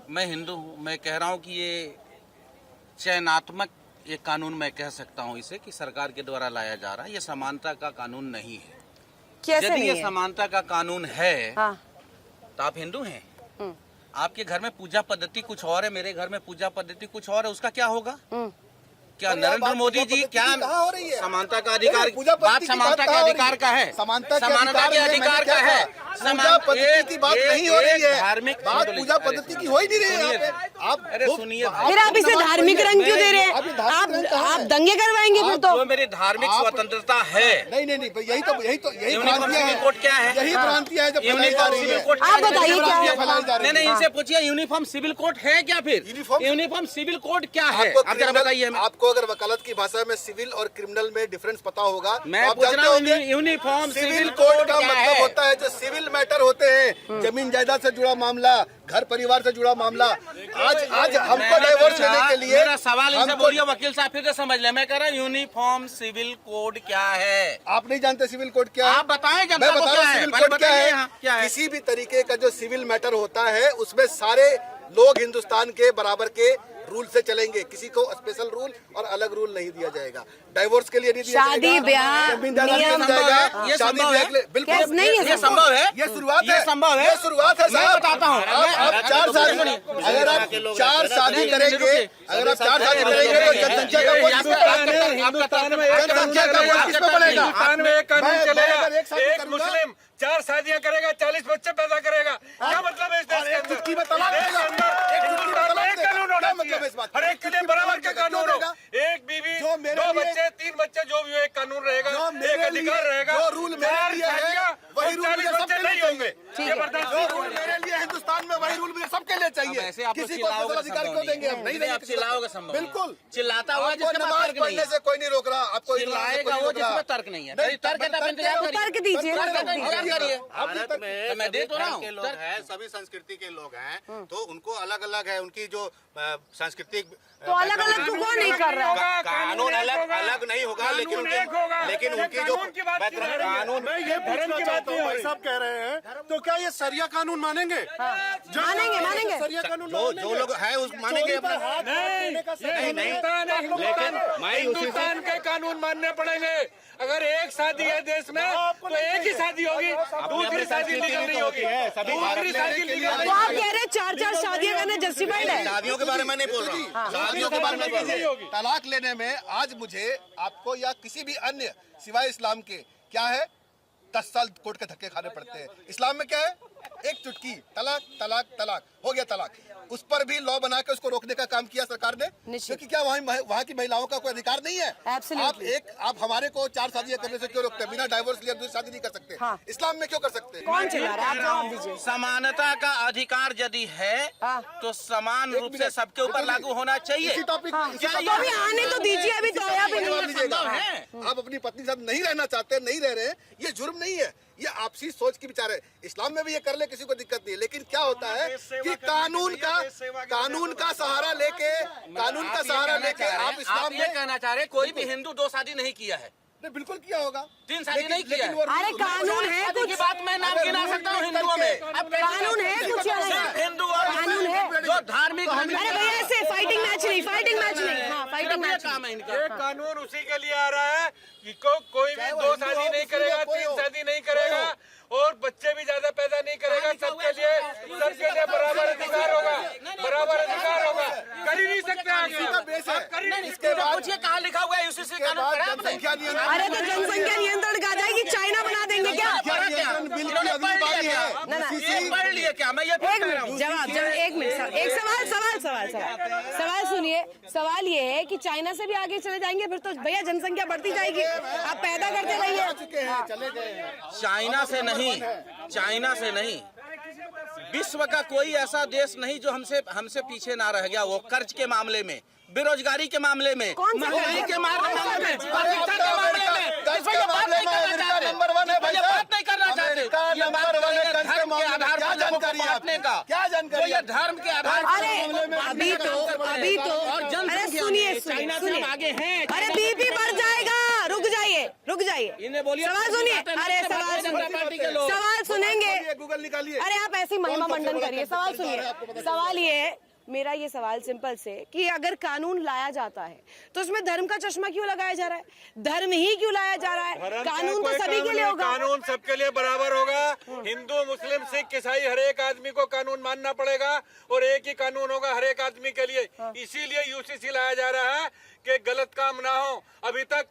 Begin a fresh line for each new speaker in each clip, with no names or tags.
मैं हिंदू हूँ। मैं कह रहा हूँ कि ये चयनात्मक ये कानून मैं कह सकता हूँ इसे कि सरकार के द्वारा लाया जा रहा है। ये समानता का कानून नहीं है।
कैसे
यदि
नहीं
ये
है?
समानता का कानून है
हाँ।
तो आप हिंदू हैं। आपके घर में पूजा पद्धति कुछ और है, मेरे घर में पूजा पद्धति कुछ और है, उसका क्या होगा? क्या नरेंद्र मोदी जी क्या समानता का अधिकार, बात समानता के अधिकार का है, समानता के अधिकार का है।
पूजा पद्धति की बात नहीं हो रही है,
धार्मिक
बात पूजा पद्धति की हो ही नहीं रही है। आप
अरे सुनिए,
फिर आप इसे धार्मिक रंग क्यों दे रहे हैं? आप दंगे करवाएंगे फिर तो।
जो मेरी धार्मिक स्वतंत्रता है।
नहीं यही
यूनिफॉर्म सिविल कोड क्या है?
यही भ्रांति है जो
यूनिफॉर्म सिविल कोड
आप बताइए क्या है?
नहीं, इनसे पूछिए यूनिफॉर्म सिविल कोड है क्या? फिर यूनिफॉर्म सिविल कोड क्या है? आप जरा बताइए।
आपको अगर वकालत की भाषा में सिविल और क्रिमिनल में डिफरेंस पता होगा,
मैं पूछ रहा हूँ यूनिफॉर्म
सिविल कोड का मतलब होता है जो सिविल मैटर होते हैं, जमीन जायदाद से जुड़ा मामला, घर परिवार से जुड़ा मामला। आज हमको डाइवोर्स लेने के लिए
मेरा सवाल इनसे बोलिए, वकील साहब फिर से समझ ले। मैं कह रहा हूँ यूनिफॉर्म सिविल कोड क्या है?
आप नहीं जानते सिविल कोड क्या है?
आप बताएं
मैं बता रहा हूँ सिविल कोड क्या है।
क्या है?
किसी भी तरीके का जो सिविल मैटर होता है उसमें सारे लोग हिंदुस्तान के बराबर के रूल से चलेंगे, किसी को स्पेशल रूल और अलग रूल नहीं दिया जाएगा। डाइवोर्स के लिए नहीं दिया
शादी ब्याह
नियम जाएगा,
ये
शादी
संभव
ब्याह
है?
बिल्कुल
नहीं है,
ये संभव है?
ये शुरुआत है,
ये संभव है?
ये शुरुआत है।
मैं बताता हूँ।
आप 4 शादी, अगर आप 4 शादी करेंगे, अगर आप 4 शादी करेंगे तो जनसंख्या का बोझ किसको पड़ेगा?
हिंदुस्तान में एक कानून चलेगा,
एक
एक मुस्लिम 4 शादियां करेगा, 40 बच्चे पैदा करेगा। क्या मतलब है इस देश के अंदर?
चुटकी में तलाक देगा।
एक कानून होना
मतलब इस बात?
हर एक के लिए बराबर का कानून हो। एक बीवी,
जो मेरे
2
लिए-
बच्चे, 3 बच्चे, जो भी हो, एक कानून रहेगा,
जो
एक
मेरे
अधिकार
लिए-
रहेगा।
जो रूल मेरे
4
लिए है,
शादियां
वही
और
रूल
40
मुझे
बच्चे
सबके
नहीं
लिए
होंगे।
ठीक
ये
है।
बर्दाश्त
जो
नहीं
रूल
होगा।
मेरे लिए हिंदुस्तान में वही रूल मुझे सबके लिए चाहिए।
ऐसे आप
किसी को
चिल्लाओगे
स्पेशल अधिकार क्यों देंगे? हम नहीं देंगे।
चिल्लाओगे संभव?
बिल्कुल
चिल्लाता हुआ
आपको
जिसके पास
नमाज
तर्क नहीं
पढ़ने
है।
से कोई नहीं रोक रहा, आपको
चिल्लाएगा वो जिसमें तर्क नहीं है। तर्क है तो आप इंतजार करिए।
तर्क दीजिए ना,
तर्क का इंतजार करिए।
भारत में
तो मैं दे तो रहा हूँ।
के लोग हैं, सभी संस्कृति के लोग हैं, तो उनको अलग अलग है उनकी जो सांस्कृतिक
तो अलग अलग तो कौन नहीं कर रहा है?
कानून अलग अलग नहीं होगा, लेकिन उनकी जो कानून
मैं ये
पूछना चाहता हूँ, भाई साहब कह रहे हैं तो क्या ये सरिया कानून मानेंगे?
मानेंगे।
सरिया कानून
जो लोग हैं उस मानेंगे अपना।
हिंदुस्तान के कानून मानने पड़ेंगे। अगर एक शादी है देश में तो एक ही शादी होगी, दूसरी शादी लीगल नहीं होगी। दूसरी शादी लीगल
तो आप कह रहे हैं 4 शादियां करना जस्टिफाइड है?
शादियों के बारे में नहीं बोल रहा हूँ, शादियों के बारे में बोल रहा हूँ।
तलाक लेने में आज मुझे आपको या किसी भी अन्य सिवाय इस्लाम के क्या है 10 साल कोर्ट के धक्के खाने पड़ते हैं। इस्लाम में क्या है? एक चुटकी तलाक तलाक तलाक हो गया तलाक। उस पर भी लॉ बना के उसको रोकने का काम किया सरकार ने, क्योंकि क्या वहाँ की महिलाओं का कोई अधिकार नहीं है? आप हमारे को 4 शादियां करने से क्यों रोकते हैं? बिना डाइवोर्स लिए दूसरी शादी नहीं कर सकते।
हाँ।
इस्लाम में क्यों कर सकते हैं?
कौन चला रहा है? आप जवाब दीजिए।
समानता का अधिकार यदि है तो समान रूप से सबके ऊपर लागू होना चाहिए।
इसी टॉपिक
तो अभी आने तो दीजिए, अभी तो आया भी नहीं है।
आप अपनी पत्नी के साथ नहीं रहना चाहते, नहीं रह रहे हैं, ये जुर्म नहीं है, ये आपसी सोच की विचार है। इस्लाम में भी ये कर ले, किसी को दिक्कत नहीं है। लेकिन क्या होता है कि कानून का सहारा लेके आप इस्लाम
ये
में
कहना चाह रहे कोई भी हिंदू 2 शादी नहीं किया है,
बिल्कुल किया होगा,
3 शादी नहीं किया है।
अरे कानून है
की
कुछ,
बात मैं नाम गिना सकता हूँ हिंदुओं में। अब
कानून है कुछ या नहीं?
सिर्फ हिंदू और
कानून है
जो धार्मिक
अरे भैया ऐसे फाइटिंग मैच नहीं। हाँ, फाइटिंग मैच
काम है इनका।
ये कानून उसी के लिए आ रहा है कि कोई भी 2 शादी नहीं करेगा, 3 शादी नहीं करेगा और बच्चे भी ज्यादा पैदा नहीं करेगा। सबके लिए बराबर अधिकार होगा, बराबर अधिकार होगा। कर ही नहीं सकते आगे।
इसके बाद पूछिए कहाँ लिखा हुआ है यूसीसी कानून पढ़ा आपने?
अरे तो जनसंख्या नियंत्रण आ जाएगी, चाइना बना देंगे क्या?
ये पढ़ लिए क्या? मैं ये
एक मिनट जवाब एक मिनट एक सवाल सुनिए। सवाल ये है कि चाइना से भी आगे चले जाएंगे फिर तो भैया जनसंख्या बढ़ती जाएगी, आप पैदा करते रहिए।
चाइना से नहीं, विश्व का कोई ऐसा देश नहीं जो हमसे पीछे ना रह गया। वो कर्ज के मामले में, बेरोजगारी के मामले में, महंगाई के मामले में, शिक्षा के मामले में, इस पर ये बात नहीं करना चाहते।
नंबर 1 है भाई,
ये बात नहीं करना चाहते। ये बात धर्म के आधार पर
जानकारी
बांटने का,
क्या जानकारी?
ये धर्म के आधार पर।
अरे अभी तो अरे सुनिए
चाइना से हम आगे हैं।
अरे बीपी बढ़ जाएगा, रुक जाइए बताइए,
इन्हें बोलिए,
सवाल सुनिए। अरे सवाल सुनेंगे,
गूगल निकालिए।
अरे आप ऐसे ही महिमा मंडन करिए। सवाल सुनिए, सवाल ये है, मेरा ये सवाल सिंपल से कि अगर कानून लाया जाता है तो उसमें धर्म का चश्मा क्यों लगाया जा रहा है? धर्म ही क्यों लाया जा रहा है? कानून तो सभी के लिए होगा।
कानून सबके लिए बराबर होगा। हिंदू, मुस्लिम, सिख, ईसाई हर एक आदमी को कानून मानना पड़ेगा और एक ही कानून होगा हर एक आदमी के लिए। इसीलिए यूसीसी लाया जा रहा है कि गलत काम ना हो। अभी तक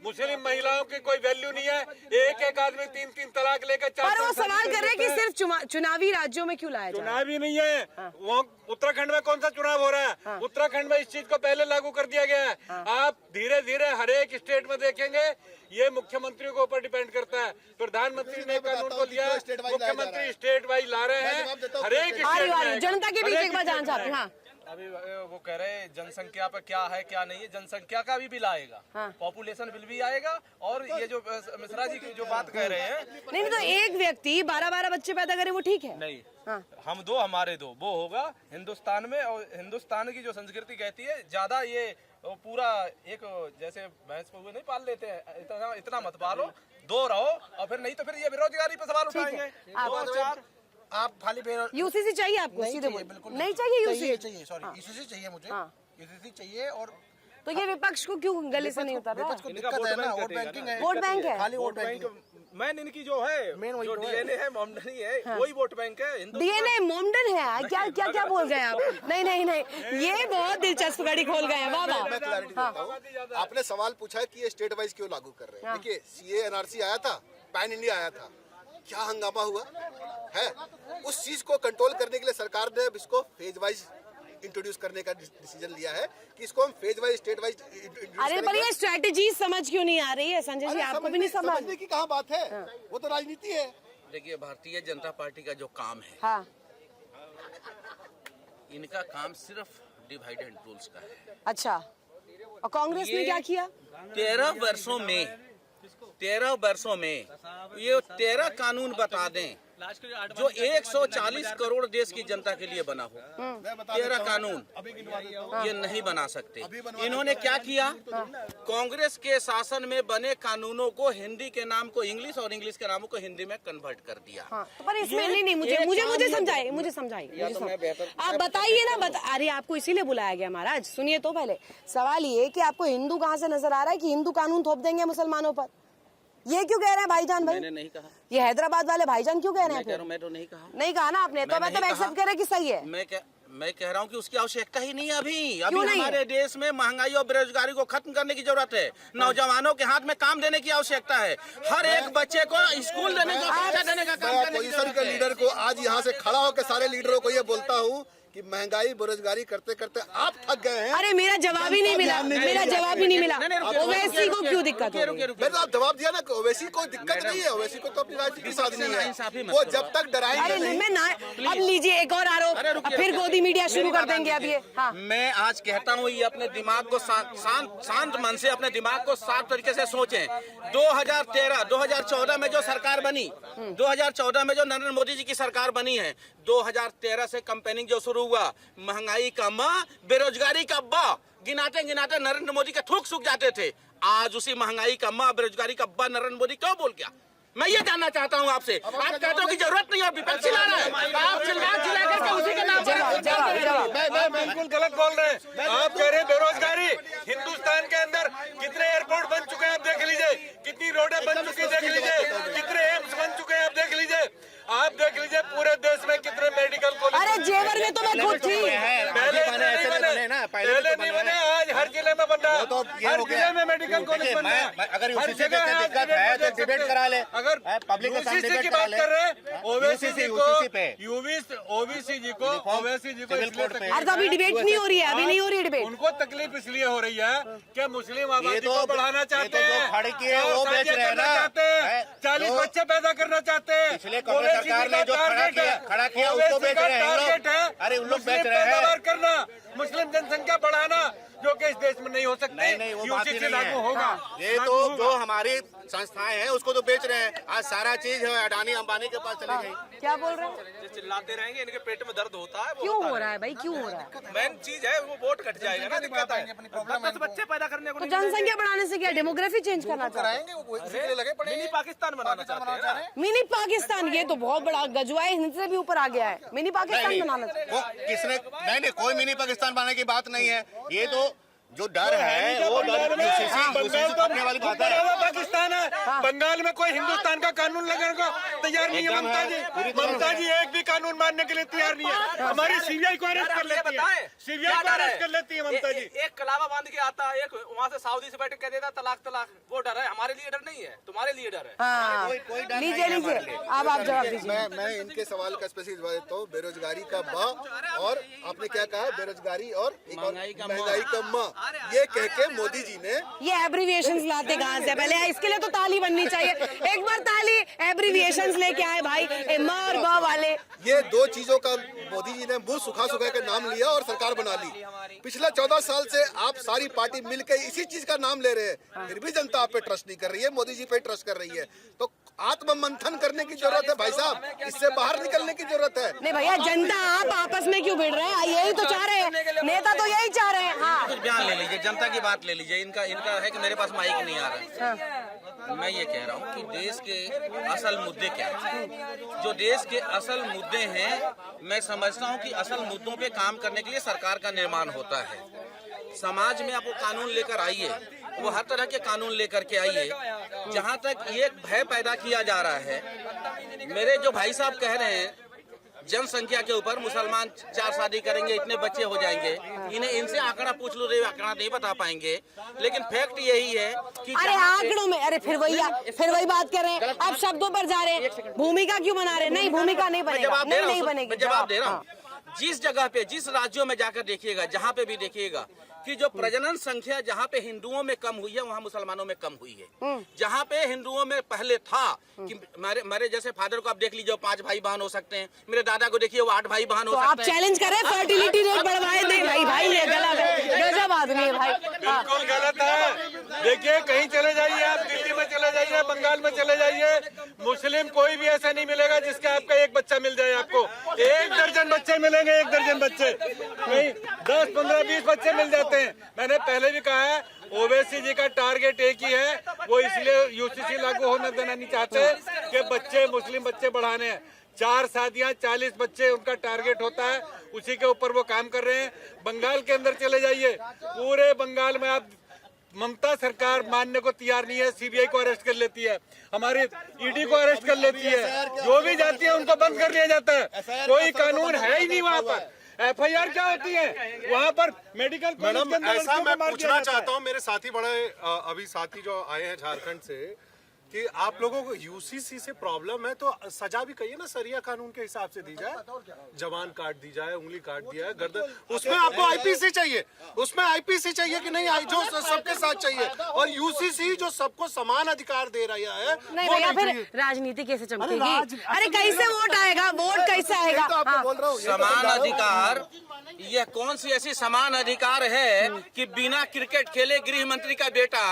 मुस्लिम महिलाओं की कोई वैल्यू नहीं है। एक एक आदमी 3-3 तलाक लेकर
पर वो सवाल कर रहे हैं कि सिर्फ चुनावी राज्यों में क्यों लाया जा रहा है?
चुनावी नहीं है। वो उत्तराखंड में कौन सा चुनाव हो रहा है? उत्तराखंड में इस चीज को पहले लागू कर दिया गया है। आप धीरे धीरे हर एक स्टेट में देखेंगे, ये मुख्यमंत्री के ऊपर डिपेंड करता है। प्रधानमंत्री ने कानून को दिया, मुख्यमंत्री स्टेट वाइज ला रहे हैं। हर एक
आ रही है, जनता के बीच एक बार जानना चाहते हैं। हाँ,
अभी वो कह रहे हैं जनसंख्या पर क्या है क्या नहीं है, जनसंख्या का भी बिल आएगा, पॉपुलेशन बिल भी आएगा। और ये जो मिश्रा जी की जो बात कह रहे हैं,
नहीं तो एक व्यक्ति 12-12 बच्चे पैदा करे वो ठीक है?
नहीं, हम दो हमारे दो वो होगा हिंदुस्तान में। और हिंदुस्तान की जो संस्कृति कहती है ज्यादा ये पूरा एक जैसे भैंस को नहीं पाल लेते हैं, इतना मत पालो, दो रहो। और फिर नहीं तो फिर ये बेरोजगारी पर सवाल उठाएंगे। दो और चार
आप खाली
यूसीसी चाहिए आपको? सीधे बोल, नहीं चाहिए यूसीसी?
चाहिए, सॉरी, यूसीसी चाहिए मुझे, यूसीसी चाहिए। और
तो ये विपक्ष को क्यों गले से नहीं उतर रहा?
विपक्ष को दिक्कत है ना, वोट बैंकिंग है,
वोट बैंक है,
खाली वोट बैंक।
मैन इनकी जो है,
मेन वही
जो डीएनए है, मोमडनी है, वही वोट बैंक है।
डीएनए मोमडन है। क्या क्या क्या बोल गए आप? नहीं नहीं नहीं, ये बहुत दिलचस्प गाड़ी खोल गए हैं। वाह वाह।
मैं क्लैरिटी देता हूँ। आपने सवाल पूछा है कि ये स्टेट वाइज क्यों लागू कर रहे हैं। देखिए, सीए एनआरसी आया था, पैन इंडिया आया था, क्या हंगामा हुआ है। उस चीज को कंट्रोल करने के लिए सरकार ने अब इसको फेज वाइज इंट्रोड्यूस करने का डिसीजन लिया है कि इसको हम फेज वाइज, स्टेट वाइज।
अरे पर ये स्ट्रेटेजी समझ क्यों नहीं आ रही है संजय जी? आपको भी नहीं
समझने की कहाँ बात है, वो तो राजनीति है।
देखिए, भारतीय जनता पार्टी का जो काम है,
हाँ,
इनका काम सिर्फ डिवाइड एंड रूल्स का है।
अच्छा, और कांग्रेस ने क्या किया?
13 वर्षों में ये 13 कानून बता दें जो 140 करोड़ देश की जनता के लिए बना हो। 13 कानून ये नहीं बना सकते। इन्होंने क्या किया? कांग्रेस के शासन में बने कानूनों को हिंदी के नाम को इंग्लिश और इंग्लिश के नामों को हिंदी में कन्वर्ट कर दिया।
हाँ, तो पर इसमें नहीं, मुझे समझाइए। आप बताइए ना। अरे आपको इसीलिए बुलाया गया महाराज। सुनिए तो पहले सवाल ये कि आपको हिंदू कहाँ से नजर आ रहा है कि हिंदू कानून थोप देंगे मुसलमानों पर? ये क्यों कह रहे हैं भाईजान भाई?
मैंने नहीं कहा।
ये हैदराबाद वाले भाईजान क्यों कह रहे हैं?
मैं तो नहीं कहा।
नहीं कहा ना आपने, तो मैं तो एक्सेप्ट कर रहे कि सही है।
मैं कह रहा हूँ कि उसकी आवश्यकता ही नहीं है अभी हमारे देश में महंगाई और बेरोजगारी को खत्म करने की जरूरत है। नौजवानों के हाथ में काम देने की आवश्यकता है। हर एक बच्चे को स्कूल देने का, शिक्षा देने का काम करने की
अपोजिशन के लीडर को आज यहाँ से खड़ा होकर सारे लीडरों को ये बोलता हूँ कि महंगाई बेरोजगारी करते करते आप थक गए हैं।
अरे मेरा जवाब ही नहीं मिला, ओवैसी को क्यों दिक्कत है?
मैंने आप जवाब दिया ना, ओवैसी को दिक्कत नहीं है, ओवैसी को तो अपनी राजनीति के साथ नहीं है। वो जब तक डराएंगे नहीं।
अब लीजिए एक और आरोप, अब फिर गोदी मीडिया शुरू कर देंगे अब ये। हाँ,
मैं आज कहता हूँ ये अपने दिमाग को शांत मन से अपने दिमाग को साफ तरीके से सोचें। 2014 में जो सरकार बनी, 2014 में जो नरेंद्र मोदी जी की सरकार बनी है, 2013 से कैंपेनिंग जो शुरू हुआ, महंगाई का माँ, बेरोजगारी का बा, गिनाते गिनाते नरेंद्र मोदी के थूक सूख जाते थे। आज उसी महंगाई का माँ, बेरोजगारी का बा नरेंद्र मोदी क्यों बोल गया? मैं ये जानना चाहता हूँ आपसे। आप कहते हो कि जरूरत नहीं है, विपक्ष चिल्ला रहा है, आप चिल्ला करके उसी के नाम पर
बिल्कुल गलत बोल रहे हैं। आप कह रहे हैं बेरोजगारी। हिंदुस्तान के अंदर कितने एयरपोर्ट बन चुके हैं आप देख लीजिए, कितनी रोडें बन चुकी देख लीजिए, कितने एम्स बन चुके हैं आप देख लीजिए, आप देख लीजिए पूरे देश में कितने मेडिकल कॉलेज।
अरे जेवर में तो मैं खुद थी।
पहले नहीं बने, आज हर जिले में बन रहा है, हर जिले में मेडिकल कॉलेज बन रहा है।
अगर यूसीसी की दिक्कत है तो डिबेट करा ले।
अगर
पब्लिक के साथ
यूसीसी की
डिबेट
बात
करा
कर रहे हैं,
ले।
ओवैसी जी को, ओबीसी जी को
सिविल कोड पे।
अरे तो अभी डिबेट नहीं हो रही है, अभी नहीं हो रही है डिबेट।
उनको तकलीफ इसलिए हो रही है कि मुस्लिम आबादी को बढ़ाना चाहते
ये तो
हैं,
जो खड़ किए वो बेच रहे हैं ना,
40 बच्चे पैदा करना चाहते हैं।
इसलिए कांग्रेस सरकार ने जो खड़ा किया उसको बेच रहे हैं।
टारगेट है
अरे उन लोग
मुस्लिम
बेच रहे हैं।
पैदावार करना, मुस्लिम जनसंख्या बढ़ाना, जो कि इस देश में नहीं हो सकते।
नहीं वो बात ही
यूसीसी
नहीं
लागू
है।
होगा।
ये तो जो हमारी संस्थाएं हैं उसको तो बेच रहे हैं। आज सारा चीज है अडानी अंबानी के पास चली गई।
क्या बोल रहे हैं?
चिल्लाते रहेंगे, इनके पेट में दर्द होता है।
क्यों हो रहा है भाई, क्यों हो रहा है?
मेन चीज है वो वोट कट जाएगा ना, दिक्कत है। 10 बच्चे पैदा करने को
तो जनसंख्या बढ़ाने से क्या डेमोग्राफी चेंज करना चाहते हैं?
कराएंगे वो इसी के लिए लगे पड़े
मिनी पाकिस्तान बनाना चाहते हैं ना।
मिनी पाकिस्तान, ये तो बहुत बड़ा गजवाए हिंद से भी ऊपर आ गया है। मिनी पाकिस्तान बनाना चाहिए।
वो किसने नहीं कोई मिनी पाकिस्तान बनाने की बात नहीं है। ये तो जो डर है वो डर यूसीसी करने वाली बात है।
पाकिस्तान है, बंगाल में कोई हिंदुस्तान का कानून लगाने को तैयार नहीं है। ममता जी एक भी कानून मानने के लिए तैयार नहीं है। हमारी सीबीआई को अरेस्ट कर लेती है, सीबीआई को अरेस्ट कर लेती है ममता जी।
एक कलावा बांध के आता है, एक वहाँ से सऊदी से बैठ के कह देता तलाक तलाक। वो डर है, हमारे लिए डर नहीं है, तुम्हारे लिए डर है।
हाँ, लीजिए लीजिए, अब आप जवाब दीजिए।
मैं इनके सवाल का स्पेसिफिक जवाब देता हूँ। बेरोजगारी का बा और आपने क्या कहा, बेरोजगारी और एक और महंगाई का माँ, ये कह के मोदी जी ने
ये एब्रीविएशंस लाते कहाँ से? पहले इसके लिए तो ताली बननी चाहिए। एक बार ताली एब्रीविएशंस लेके आए भाई, म और ब वाले।
ये दो चीजों का मोदी जी ने मुंह सुखा सुखा के नाम लिया और सरकार बना ली। पिछला 14 साल से आप सारी पार्टी मिलकर इसी चीज का नाम ले रहे हैं, फिर भी जनता आप पे ट्रस्ट नहीं कर रही है, मोदी जी पे ट्रस्ट कर रही है। तो आत्ममंथन करने की जरूरत है भाई साहब, इससे बाहर निकलने की जरूरत है।
नहीं भैया, जनता आप आपस में क्यों भिड़ रहे हैं? यही तो चाह रहे हैं, नेता तो यही चाह रहे हैं। हाँ,
कुछ बयान ले लीजिए, जनता की बात ले लीजिए। इनका है कि मेरे पास माइक नहीं आ रहा है। मैं ये कह रहा हूँ कि देश के असल मुद्दे क्या हैं। जो देश के असल मुद्दे हैं, मैं समझता हूँ कि असल मुद्दों पे काम करने के लिए सरकार का निर्माण होता है। समाज में आप वो कानून लेकर आइए, वो हर तरह के कानून लेकर के आइए। जहाँ तक ये भय पैदा किया जा रहा है, मेरे जो भाई साहब कह रहे हैं जनसंख्या के ऊपर, मुसलमान 4 शादी करेंगे, इतने बच्चे हो जाएंगे, इन्हें इनसे आंकड़ा पूछ लो, आंकड़ा नहीं बता पाएंगे। लेकिन फैक्ट यही है कि
अरे आंकड़ों में, अरे फिर वही बात कर रहे हैं। आप शब्दों पर जा रहे हैं, भूमिका क्यों बना रहे हैं? नहीं, भूमिका नहीं बनेगा, नहीं बनेगी।
जवाब दे रहा हूँ। जिस जगह पे, जिस राज्यों में जाकर देखिएगा, जहाँ पे भी देखिएगा कि जो प्रजनन संख्या जहाँ पे हिंदुओं में कम हुई है, वहाँ मुसलमानों में कम हुई है। जहाँ पे हिंदुओं में पहले था कि मेरे जैसे फादर को आप देख लीजिए, 5 भाई बहन हो सकते हैं। मेरे दादा को देखिए, वो 8 भाई बहन हो
तो
सकते
आप
हैं।
चैलेंज करें, फर्टिलिटी रेट बढ़वाए दे भाई, ये गलत है, गजब आदमी है भाई।
बिल्कुल गलत है। देखिए, कहीं चले जाइए आप, दिल्ली में चले जाइए, बंगाल में चले जाइए, मुस्लिम कोई भी ऐसा नहीं मिलेगा जिसका आपका एक बच्चा मिल जाए। आपको 1 दर्जन बच्चे मिलेंगे, 1 दर्जन बच्चे नहीं, 10, 15, 20 बच्चे मिल जाते हैं। मैंने पहले भी कहा है, ओवैसी जी का टारगेट एक ही है, वो इसलिए यूसीसी लागू होने देना नहीं चाहते कि बच्चे, मुस्लिम बच्चे बढ़ाने हैं। 4 शादियां, 40 बच्चे उनका टारगेट होता है, उसी के ऊपर वो काम कर रहे हैं। बंगाल के अंदर चले जाइए, पूरे बंगाल में आप, ममता सरकार मानने को तैयार नहीं है, सीबीआई को अरेस्ट कर लेती है, हमारी ईडी को अरेस्ट कर लेती है, जो भी जाती है उनको बंद कर लिया जाता है। कोई कानून है ही नहीं वहाँ पर। FIR क्या होती है वहाँ पर? मेडिकल
मैडम, ऐसा मैं पूछना चाहता हूँ, मेरे साथी बड़े अभी साथी जो आए हैं झारखंड से, कि आप लोगों को यूसीसी से प्रॉब्लम है तो सजा भी कहिए ना, सरिया कानून के हिसाब से दी जाए, जवान काट दी जाए, उंगली काट दिया है, गर्दन, उसमें आपको आईपीसी चाहिए, उसमें आईपीसी चाहिए कि नहीं, जो सबके साथ चाहिए। और यूसीसी जो सबको समान अधिकार दे रहा है,
नहीं भैया, फिर राजनीति कैसे चमकेगी? अरे कैसे वोट आएगा? वोट कैसे आएगा?
बोल रहा हूँ
समान अधिकार, यह कौन सी ऐसी समान अधिकार है कि बिना क्रिकेट खेले गृह मंत्री का बेटा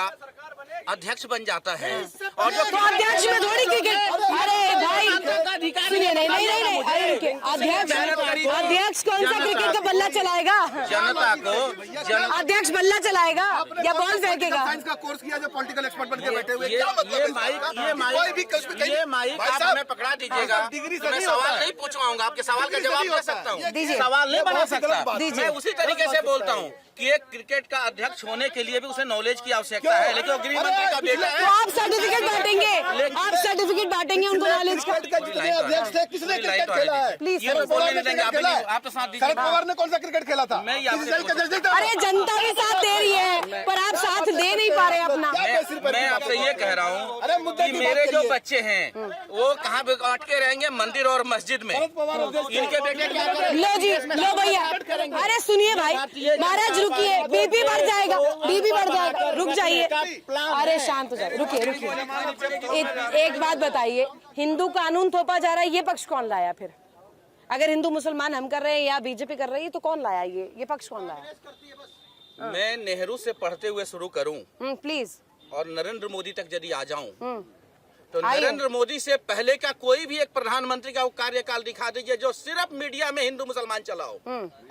अध्यक्ष बन जाता है? और जो
तो अध्यक्ष में थोड़ी क्रिकेट, अरे भाई सुनिए, नहीं, अरे अध्यक्ष कौन सा क्रिकेट का बल्ला चलाएगा?
जनता को
अध्यक्ष बल्ला चलाएगा या बॉल फेंकेगा?
साइंस का कोर्स किया जो पॉलिटिकल एक्सपर्ट बन के बैठे हुए,
ये
क्या मतलब है
माइक आप हमें पकड़ा दीजिएगा, तो मैं सवाल नहीं पूछ पाऊंगा, आपके सवाल का जवाब दे सकता हूँ, सवाल नहीं बना सकता। मैं उसी तरीके से बोलता हूँ कि एक क्रिकेट का अध्यक्ष होने के लिए भी उसे नॉलेज की आवश्यकता है, लेकिन वो गृह मंत्री का बेटा
तो
है।
आप सर्टिफिकेट बांटेंगे उनको नॉलेज का।
जितने अध्यक्ष थे, किसने क्रिकेट खेला है?
प्लीज
ये बोलने नहीं देंगे, आप तो साथ दीजिए।
शरद पवार ने कौन सा क्रिकेट खेला था?
मैं ये आपसे
अरे जनता भी साथ दे रही है, पर आप साथ दे नहीं पा रहे अपना।
मैं आपसे ये कह रहा हूँ कि मेरे जो बच्चे हैं वो कहाँ अटके रहेंगे? मंदिर और मस्जिद में। इनके बेटे क्या करेंगे?
लो जी, लो भैया, अरे सुनिए भाई, महाराज रुकिए, बीपी बढ़ जाएगा, रुक जाइए, अरे शांत हो जाइए, रुकिए। एक बात बताइए, हिंदू कानून थोपा जा रहा है, ये पक्ष कौन लाया? फिर अगर हिंदू मुसलमान हम कर रहे हैं या बीजेपी कर रही है तो कौन लाया? ये पक्ष कौन लाया?
मैं नेहरू से पढ़ते हुए शुरू करूं
प्लीज।
और नरेंद्र मोदी तक यदि आ जाऊं तो
आइए।
नरेंद्र मोदी से पहले का कोई भी एक प्रधानमंत्री का वो कार्यकाल दिखा दीजिए जो सिर्फ मीडिया में हिंदू मुसलमान चला हो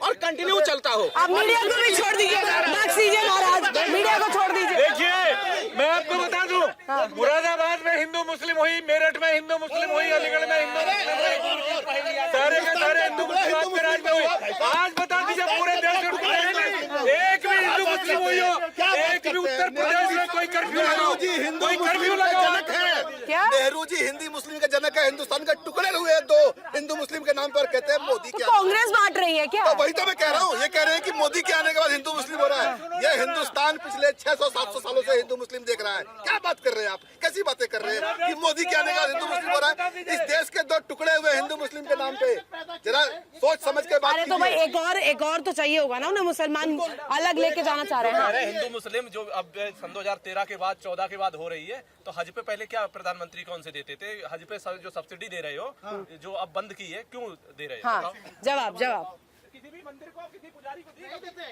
और कंटिन्यू चलता हो।
आप मीडिया को भी छोड़ दीजिए, बख्श दीजिए महाराज, मीडिया को छोड़ दीजिए।
देखिए मैं आपको बता दूं, मुरादाबाद में हिंदू मुस्लिम हुई, मेरठ में हिंदू मुस्लिम हुई, अलीगढ़ में हिंदू मुस्लिम हुई, सारे के सारे हिंदू मुस्लिम के राज में हुई। आज बता दीजिए पूरे देश में एक भी हिंदू मुस्लिम हुई हो, एक भी उत्तर प्रदेश में कोई कर्फ्यू लगाओ, कोई कर्फ्यू लगाओ।
क्या?
नेहरू जी हिंदी मुस्लिम के जनक है, हिंदुस्तान के टुकड़े हुए दो हिंदू मुस्लिम के नाम पर, कहते हैं मोदी क्या
कांग्रेस बांट रही है क्या?
तो वही तो मैं कह रहा हूँ, ये कह रहे हैं कि मोदी के आने के बाद हिंदू मुस्लिम हो रहा है। ये हिंदुस्तान पिछले 600-700 सालों से हिंदू मुस्लिम देख रहा है। क्या बात कर रहे हैं आप, कैसी बातें कर रहे हैं कि मोदी के आने के बाद हिंदू मुस्लिम हो रहा है? इस देश के दो टुकड़े हुए हिंदू मुस्लिम के नाम पे जरा सोच समझ के बात
अरे तो भाई
कीजिए।
एक और तो चाहिए होगा ना, उन्हें मुसलमान अलग लेके जाना चाह रहे हैं।
अरे हिंदू मुस्लिम जो अब सन 2013 के बाद 14 के बाद हो रही है, तो हज पे पहले क्या प्रधानमंत्री कौन से देते थे? हज पे जो सब्सिडी दे रहे हो, जो अब बंद की है, क्यों दे रहे हो?
हाँ, जवाब।
किसी भी मंदिर को, किसी पुजारी को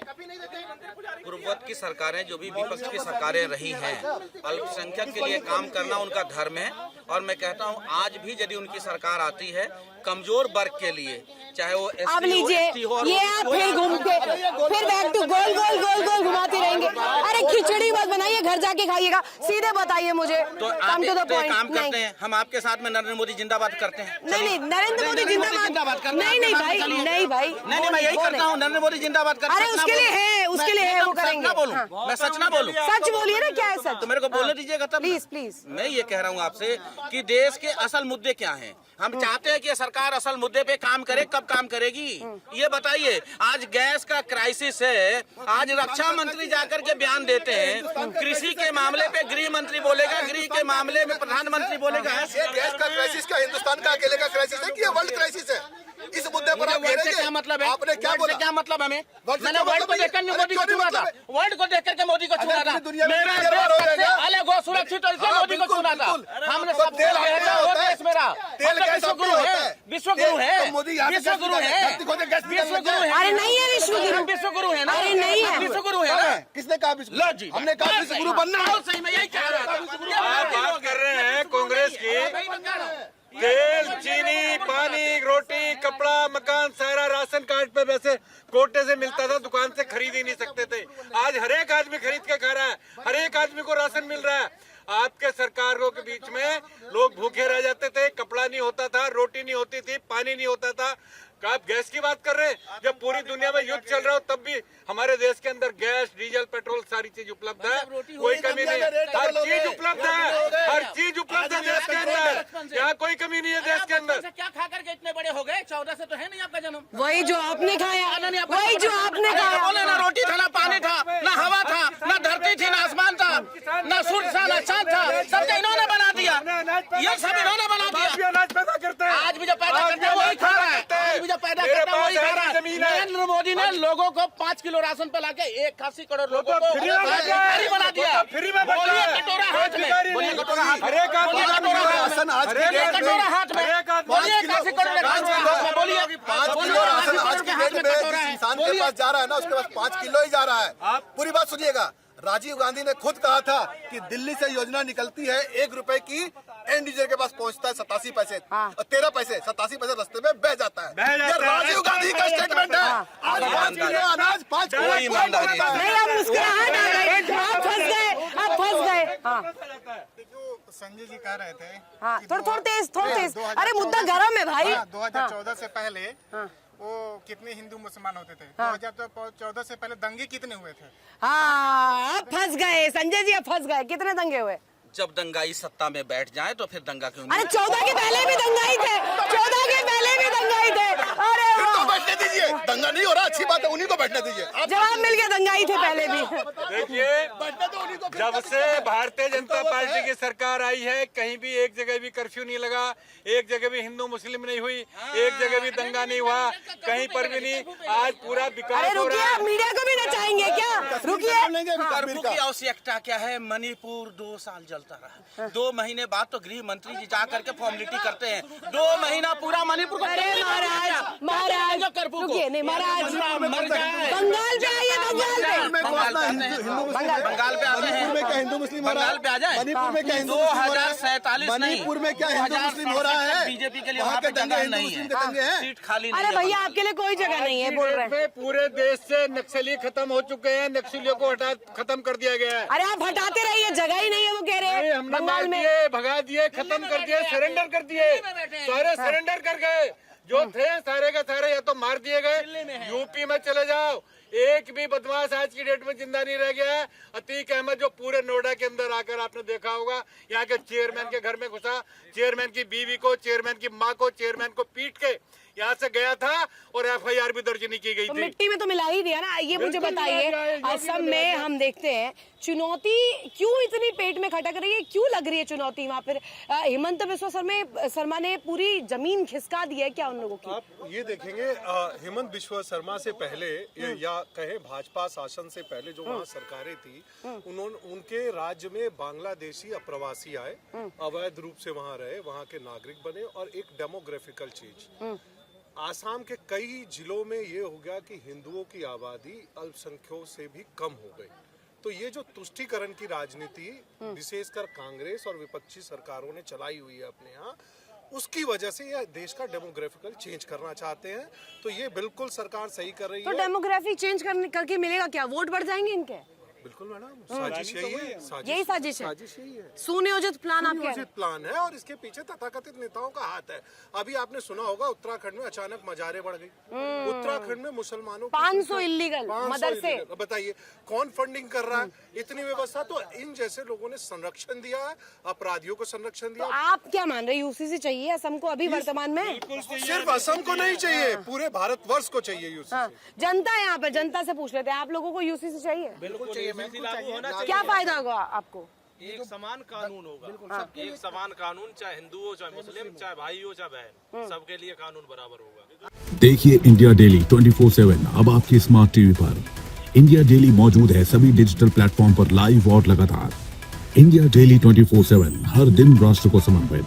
कभी नहीं देते।
पूर्ववत की सरकारें जो भी विपक्ष की सरकारें रही हैं, अल्पसंख्यक के लिए काम करना उनका धर्म है। और मैं कहता हूं आज भी यदि उनकी सरकार आती है कमजोर वर्ग के लिए, चाहे वो ST
अब
हो,
लीजिए,
ST हो,
ये आप फिर घूम के फिर बैक टू गोल घुमाते रहेंगे। अरे खिचड़ी मत बनाइए, घर जाके खाइएगा। सीधे बताइए मुझे,
तो
कम
आप
टू द
तो एक
पॉइंट।
काम करते हैं, हम आपके साथ में नरेंद्र मोदी जिंदाबाद करते हैं।
नहीं, नरेंद्र मोदी जिंदाबाद। नहीं भाई, नहीं भाई,
नहीं मैं यही करता हूँ, नरेंद्र मोदी जिंदाबाद करते
अरे उसके लिए है वो करेंगे।
ना बोलूं, मैं सच ना बोलूं।
सच बोलिए ना, क्या है सच?
तो मेरे को बोलने दीजिएगा तब।
प्लीज।
मैं ये कह रहा हूँ आपसे कि देश के असल मुद्दे क्या हैं। हम चाहते हैं कि सरकार असल मुद्दे पे काम करे, कब काम करेगी ये बताइए। आज गैस का क्राइसिस है, आज रक्षा मंत्री जाकर के बयान देते हैं, कृषि के मामले पे गृह मंत्री बोलेगा, गृह के मामले में प्रधानमंत्री बोलेगा।
ये गैस का क्राइसिस क्या हिंदुस्तान का अकेले का क्राइसिस है कि ये वर्ल्ड क्राइसिस है? इस मुद्दे पर आप
वर्ड से क्या मतलब है?
आपने क्या बोला?
क्या मतलब हमें?
वर्ड से
मैंने
क्या
वर्ड को
मतलब है?
देखकर मोदी को
अरे
चुना था,
क्यों
वर्ड को देख करके मोदी को चुना था।
पूरी दुनिया में
मेरा
क्लियर हो
देश
जाएगा।
सबसे अलग हो, सुरक्षित हो, इसलिए
हाँ,
मोदी को
बिल्कुल,
चुना था।
बिल्कुल।
हमने
तो
सब
तेल
कुछ
क्या
हो
होता है?
देश मेरा,
तेल
हम तो
कैसा
विश्व गुरु
होता
है,
है?
विश्व गुरु है,
तो मोदी यहाँ से
विश्व
गैस
गुरु
निकाल-
है,
धरती खोदे गैस
विश्व
निकाल
गुरु है।
अरे नहीं है विश्व गुरु,
हम विश्व गुरु है ना?
अरे नहीं है।
विश्व गुरु है ना?
किसने कहा विश्व
लो जी,
हमने कहा विश्व गुरु बनना है।
सही में यही कह रहा था।
आप बात कर रहे हैं कांग्रेस की, तेल, चीनी, पानी, रोटी, कपड़ा, मकान, सारा राशन कार्ड पे वैसे कोटे से मिलता था, दुकान से खरीद ही नहीं सकते थे। आज हर एक आदमी खरीद के खा रहा है, हर एक आदमी को राशन मिल रहा है। आपके सरकारों के बीच में लोग भूखे रह जाते थे, कपड़ा नहीं होता था, रोटी नहीं होती थी, पानी नहीं होता था। आप गैस की बात कर रहे हैं? जब पूरी दुनिया में युद्ध चल रहा हो तब भी हमारे देश के अंदर गैस, डीजल, पेट्रोल सारी चीज उपलब्ध है, कोई कमी नहीं है। हर चीज उपलब्ध है, हर चीज उपलब्ध है देश के अंदर, यहाँ कोई कमी नहीं है देश के अंदर।
क्या खा करके इतने बड़े हो गए? 14 से तो है नहीं आपका जन्म।
वही जो आपने खाया, वही जो आपने खाया।
बोले ना रोटी था, ना पानी था, ना हवा था, ना धरती थी, ना आसमान था, ना सूर्य था, ना चांद था, सब तो इन्होंने बना दिया। ये सब इन्होंने बना दिया।
अनाज पैदा करते हैं,
आज भी जो पैदा करते हैं वही खा रहा है, आज भी जो पैदा करता है वही खा रहा है। नरेंद्र मोदी ने लोगों को 5 किलो राशन पे लाके 81 करोड़ लोगों को भिखारी बना दिया।
फ्री में
बोलिए कटोरा हाथ में, बोलिए कटोरा हाथ में,
हर एक आदमी
बोलिए कटोरा हाथ
राशन
में,
आज की
बोलिए
डेट में
कटोरा हाथ में, बोलिए 81 करोड़ हाथ में, बोलिए
5 किलो राशन आज की डेट में जिस इंसान के पास जा रहा है ना, उसके पास 5 किलो ही जा रहा है। पूरी बात सुनिएगा, राजीव गांधी ने खुद कहा था कि दिल्ली से योजना निकलती है, 1 रुपए की एंड यूजर के पास पहुंचता है 87 पैसे और 13 पैसे, 87 पैसे रास्ते में बह जाता है। ये राजीव गांधी का स्टेटमेंट है। आज 5 किलो अनाज 5 किलो
कोई ईमानदारी नहीं।
नहीं, आप मुस्कुराहट आ गई, आप फंस गए, आप फंस गए। हाँ
जो संजय जी कह रहे थे,
हाँ, थोड़ा तेज। अरे मुद्दा गर्म है भाई।
2014 से पहले वो कितने हिंदू मुसलमान होते थे? 2014 से पहले दंगे कितने हुए थे?
हाँ, आप फंस गए संजय जी, आप फंस गए। कितने दंगे हुए?
जब दंगाई सत्ता में बैठ जाए तो फिर दंगा क्यों
अरे
नहीं?
14 के पहले भी दंगाई थे, 14 के पहले भी दंगाई थे। अरे
फिर तो
वाह,
बैठने दीजिए, दंगा नहीं हो रहा, अच्छी बात है, उन्हीं को बैठने दीजिए। आप
जवाब मिल गया, दंगाई थे पहले भी।
देखिए,
बैठने दो उन्हीं को।
जब से भारतीय जनता पार्टी की सरकार आई है, कहीं भी एक जगह भी कर्फ्यू नहीं लगा, एक जगह भी हिंदू मुस्लिम नहीं हुई, एक जगह भी दंगा नहीं हुआ, कहीं पर भी नहीं। आज पूरा
अरे
विकास हो
रुकिए,
रहा है।
आप मीडिया को भी नचाएंगे क्या? रुकिए।
कर्फ्यू की आवश्यकता क्या है? मणिपुर 2 साल जलता रहा, 2 महीने बाद तो गृह मंत्री जी जा करके फॉर्मेलिटी करते हैं, 2 महीना पूरा मणिपुर को।
अरे महाराज,
कर्फ्यू को
रुकिए, नहीं महाराज,
मर जाए।
बंगाल पे आइए, बंगाल पे।
बंगाल पे आते हैं, बंगाल पे आते हैं,
मणिपुर में क्या हिंदू मुस्लिम हो रहा है?
बंगाल पे आ जाए।
मणिपुर में क्या हिंदू मुस्लिम हो रहा है?
2047 नहीं,
मणिपुर में क्या हिंदू मुस्लिम हो रहा है?
बीजेपी के लिए
वहाँ
वहाँ पे
के दंगे
जगह
हिंदू
नहीं
मुस्लिम
है,
के दंगे हैं।
सीट खाली नहीं
अरे
है।
भैया आपके लिए कोई जगह नहीं है, बोल रहे हैं।
में पूरे देश से नक्सली खत्म हो चुके हैं, नक्सलियों को खत्म कर दिया गया है।
अरे आप हटाते रहिए, जगह ही नहीं है, वो कह रहे
नहीं,
हैं
हमने मार
बंगाल में।
दिए, भगा दिए, खत्म कर दिए, सरेंडर कर दिए, सारे सरेंडर कर गए। जो थे सारे के सारे या तो मार दिए गए। यूपी में चले जाओ, एक भी बदमाश आज की डेट में जिंदा नहीं रह गया है। अतीक अहमद जो पूरे नोएडा के अंदर आकर आपने देखा होगा, यहाँ के चेयरमैन के घर में घुसा, चेयरमैन की बीवी को, चेयरमैन की माँ को, चेयरमैन को पीट के यहाँ से गया था और FIR भी दर्ज नहीं की गई
तो
थी।
मिट्टी में तो मिला ही दिया ना। ये मुझे
बिल्कुल
बताइए,
मिला दिया है,
असम में हम देखते हैं चुनौती क्यों इतनी पेट में खटक रही है, क्यों लग रही है चुनौती वहाँ पर? हिमंत बिस्वा शर्मा ने पूरी जमीन खिसका दी है क्या उन लोगों की?
आप ये देखेंगे हेमंत बिश्व शर्मा से पहले या कहे भाजपा शासन से पहले जो वहाँ सरकारें थी, उन्होंने उनके राज्य में बांग्लादेशी अप्रवासी आए, अवैध रूप से वहाँ रहे, वहाँ के नागरिक बने और एक डेमोग्राफिकल चेंज। आसाम के कई जिलों में ये हो गया कि हिंदुओं की आबादी अल्पसंख्यकों से भी कम हो गई। तो ये जो तुष्टीकरण की राजनीति विशेषकर कांग्रेस और विपक्षी सरकारों ने चलाई हुई है अपने यहाँ, उसकी वजह से ये देश का डेमोग्राफिकल चेंज करना चाहते हैं। तो ये बिल्कुल सरकार सही कर रही
तो
है।
डेमोग्राफी चेंज करके मिलेगा क्या? वोट बढ़ जाएंगे इनके?
बिल्कुल मैडम, साजिश यही है,
यही साजिश है,
साजिश यही है,
सुनियोजित प्लान आप कह रहे हैं।
सुनियोजित प्लान है और इसके पीछे तथाकथित नेताओं का हाथ है। अभी आपने सुना होगा उत्तराखंड में अचानक मजारें बढ़ गई। उत्तराखंड में मुसलमानों की
500 इलीगल
500
मदरसे।
illegal। बताइए कौन फंडिंग कर रहा है? इतनी व्यवस्था तो इन जैसे लोगों ने संरक्षण दिया है, अपराधियों को संरक्षण
तो
दिया।
आप क्या मान रहे हैं, UCC चाहिए असम को अभी वर्तमान में?
सिर्फ असम को नहीं चाहिए, पूरे भारतवर्ष को चाहिए यूसीसी।
हाँ, जनता यहाँ पे, जनता से पूछ लेते हैं, आप लोगों को UCC चाहिए?
बिल्कुल चाहिए।
क्या फायदा होगा आपको?
एक समान कानून होगा, एक समान कानून, चाहे हिंदू हो, चाहे मुस्लिम, चाहे भाई हो, चाहे बहन, सबके लिए कानून बराबर होगा।
देखिए इंडिया डेली 24/7 अब आपकी स्मार्ट टीवी पर। इंडिया डेली मौजूद है सभी डिजिटल प्लेटफॉर्म पर लाइव और लगातार। इंडिया डेली 24/7 हर दिन राष्ट्र को समर्पित।